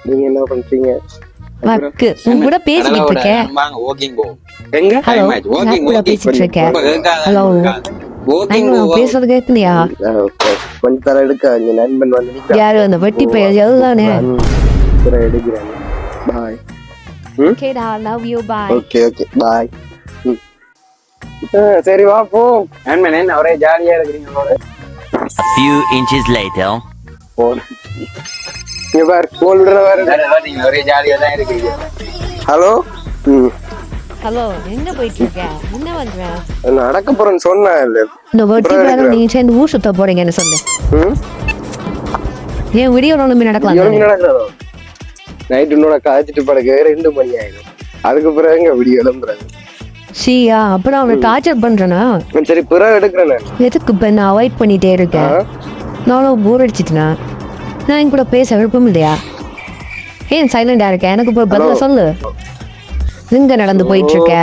நீங்க என்ன பண்றீங்க? வக்கு உன் கூட பேசிட்டு இருக்கேன். எங்க ஹலோ நான் கூட பேசிட்டு இருக்கேன். ஹலோ நான் பேசுறது கேட்கலையா? கொஞ்சம் தர எடுக்க இங்க நண்பன் வந்து நிக்கிறான். யாரு அந்த வெட்டி பையன் எதுதானே? தர எடுக்கிறேன். பாய். ஓகேடா love you bye. Okay okay bye. சரி வா போ. நண்பன் என்ன ஒரே ஜாலியா இருக்கீங்க. Few inches later. போன் இங்க பார் போன் விடுற பாரு. நீங்க ஒரே ஜாலியா தான் இருக்கீங்க. ஹலோ ஹலோ எங்க போயிட்டு இருக்க? என்ன பண்ற? நடக்க போறேன்னு சொன்னா இல்ல. இந்த வெட்டி பையன் நீ சேர்ந்து ஊர் சுத்த போறீங்கன்னு சொன்னேன். ஏன் வீடியோ ஒண்ணுமே நடக்கலாம். நடக்கிறதோ நைட் உன்னோட காய்ச்சிட்டு படுக்க 2 மணி ஆயிடும். அதுக்கு பிறகு எங்க வீடியோ எழும்புறது. சியா அப்புறம் அவனை டார்ச்சர் பண்றேனா? சரி பிறகு எடுக்கிறேன் நான். எதுக்கு இப்ப நான் அவாய்ட் பண்ணிட்டே இருக்கேன்? நானும் போர் அடிச்சிட்டேனா? நான் என் கூட பேச விருப்பம் இல்லையா? ஏன் சைலண்டா இருக்க? எனக்கு இப்போ பதில சொல்லு. எங்க நடந்து போயிட்டு இருக்க?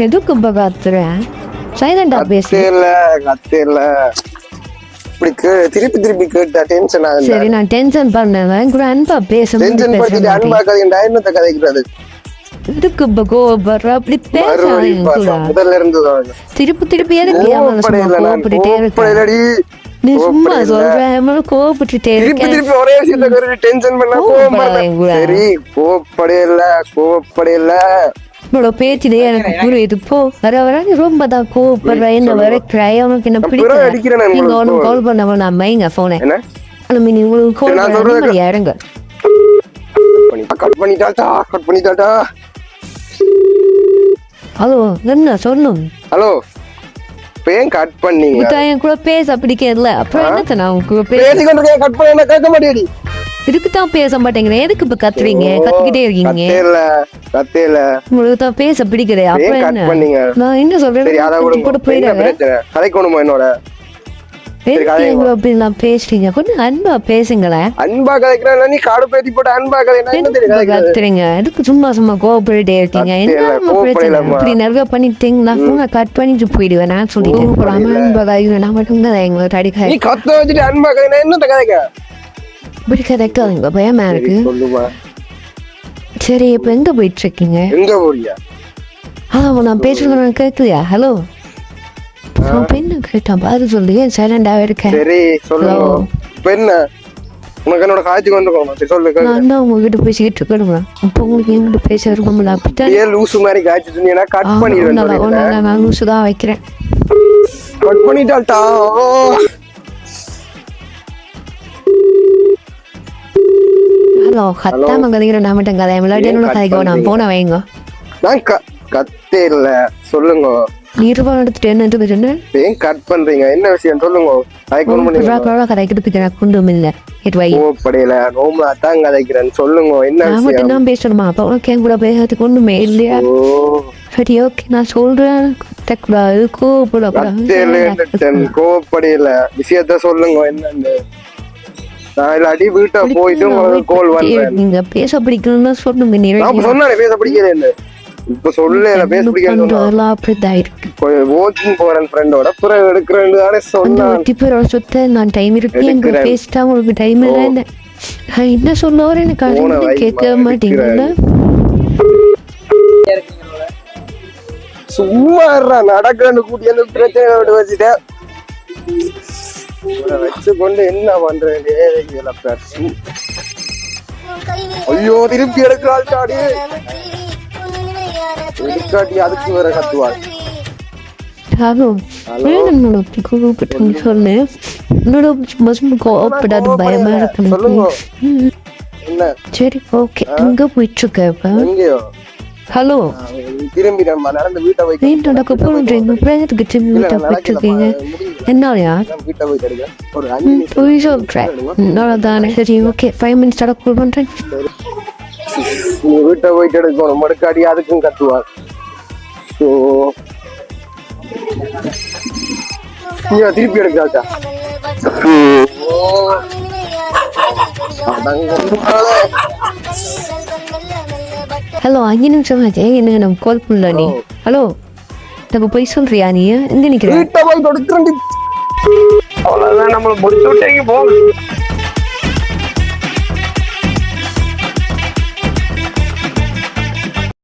எதுக்கு இப்ப காத்துறேன்? சைலண்டா பேசு. திருப்பி திருப்பி கேட்டா டென்ஷன் ஆகுது. சரி நான் டென்ஷன் பண்ணேன். என் கூட அன்பா பேச. டென்ஷன் படுத்திட்டு அன்பா கதைண்டா என்னத்த கதைக்கிறது? எதுக்கு இப்ப கோபப்படுற? அப்படி பேச முதல்ல இருந்து திருப்பி திருப்பி எதுக்கு கோபப்பட்டுட்டே இருக்க? நீ சும்மா சொல்ற கோபப்பட்டுட்டே இருக்க. திருப்பி ஒரே விஷயத்த டென்ஷன் பண்ணா சரி கோபப்படையில இவ்வளோ பேச்சிலேயே எனக்கு புரியுது. போ வர வர நீ ரொம்ப தான் கோவப்படுற. என்ன வர உனக்கு என்ன பிடிக்கல. நீங்க ஒன்னும் கால் பண்ணவோ நான் மைங்க போனேன். நீ உங்களுக்கு கால் பண்ண இறங்க. கட் பண்ணிட்டாட்டா. ஹலோ என்ன சொல்லணும்? ஹலோ பேன் கட் பண்ணீங்க. என் கூட பேச பிடிக்கல. அப்புறம் என்ன நான் உங்க பேசிக்கிட்டு கட் பண்ண கேட்க மாட்டேடி. இதுக்கு தான் பேச மாட்டேங்கிறேன். எதுக்கு இப்ப கத்துறீங்க? கத்திக்கிட்டே இருக்கீங்க. கத்தேல உங்களுக்கு தான் பேச பிடிக்கல. அப்புறம் என்ன நான் என்ன சொல்றேன்? கூட போயிடுறேன். கதைக்கணுமா என்னோட? அப்படிலாம் பேசுறீங்க. கொஞ்சம் அன்பா பேசுங்களேன். அன்பா கதைக்கிறேன். நீ காடு பேத்தி போட்டு அன்பா கத்துறீங்க. எதுக்கு சும்மா சும்மா கோவப்பட்டுட்டே இருக்கீங்க? என்ன இப்படி நிறைய பண்ணிட்டீங்கன்னா போன கட் பண்ணிட்டு போயிடுவேன். நான் சொல்லிட்டேன் நான் மட்டும்தான் எங்க தடிக்க நீ கத்த வச்சுட்டு அன்பா கதை என்னத்த கதைக்க இப்படி கதைக்காதீங்க. பயமா இருக்கு. சரி இப்ப எங்க போயிட்டு இருக்கீங்க? எங்க போறியா? நான் பேசுறேன் கேட்கலையா? ஹலோ பெண்ணு கேட்டான் பாரு சொல்லி சைலண்டா இருக்கேன். சரி சொல்லுங்க. பெண்ணு உனக்கு என்னோட காய்ச்சி வந்துக்கோங்க. சரி சொல்லுங்க. நான் தான் உங்ககிட்ட பேசிக்கிட்டு இருக்கேன். அப்போ உங்களுக்கு என்கிட்ட பேச இருக்கோம்ல. அப்படித்தான் லூசு மாதிரி காய்ச்சி சொன்னீங்கன்னா கட் பண்ணிடுவேன். நான் லூசு தான் வைக்கிறேன். கட் பண்ணிட்டாட்டா. ஹலோ கத்தாம கதைக்கிறேன். நான் மட்டும் கதை விளையாட்டு என்னோட கதைக்கோ. நான் போன வைங்க. நான் கத்தே இல்ல சொல்லுங்க. நிர்வாகம் எடுத்துட்டு என்ன சொன்னேன்? ஏன் கட் பண்றீங்க? என்ன விஷயம் சொல்லுங்க. கதைக்கிறதுக்கு எனக்கு ஒன்றும் இல்லை. கோவப்படையில நோம்பா தான் கதைக்கிறேன்னு சொல்லுங்க. என்ன நான் மட்டும் தான் பேசணுமா? அப்ப உனக்கு என் கூட பேசுறதுக்கு ஒண்ணுமே இல்லையா? சரி ஓகே நான் சொல்றேன். கத்தக்கூடாது கோவப்படக்கூடாது. கோவப்படையில விஷயத்த சொல்லுங்க என்னன்னு. நான் இல்லாட்டி வீட்டை போயிட்டு உங்களுக்கு கால் பண்றேன். நீங்க பேச பிடிக்கணும்னு சொல்லுங்க. நான் சொன்னேன் பேச பிடிக்கிறேன்னு. இப்ப சொல்ல பேச பிடிக்காது. போறேன் ஃப்ரெண்டோட புறம் எடுக்கிறேன்னு தானே சொன்னேன். சுத்த நான் டைம் இருக்கு எங்க பேசிட்டா உங்களுக்கு டைம் இல்லை. என்ன சொல்ல வர எனக்கு கேட்க மாட்டீங்கல்ல. சும்மா நடக்கிறேன்னு கூட்டி அந்த பிரச்சனை வச்சுட்டேன். வச்சு கொண்டு என்ன பண்றேன்? ஐயோ திருப்பி எடுக்கிறாள் காடி. எடுக்காட்டி அதுக்கு வேற கத்துவாள். பயமா இருக்கு. சரி ஓகே எங்க போயிட்டு இருக்க? ஹலோ திரும்பி நடந்து வீட்டை போய் நடக்க போறீங்க. பிரேயத்துக்கு திரும்பி வீட்டை போயிட்டு இருக்கீங்க. என்னயா வீட்டை போயிட்டு எடுக்கிறேன். ஒரு 5 நிமிஷம் தானே. சரி ஓகே 5 மினிட்ஸ் கால் பண்றேன். வீட்டை போயிட்டு எடுக்கணும். மறுக்காடி அதுக்கும் கத்துவாள். திருப்பி எடுக்காச்சா? ஹலோ 5 நிமிஷம் ஆச்சு. என்ன நம்ம கால் பண்ணல நீ? ஹலோ நம்ம போய் சொல்றியா? நீ எங்க நிக்கிற? அவ்வளவுதான், நம்மள முடிச்சு விட்டீங்க போங்க.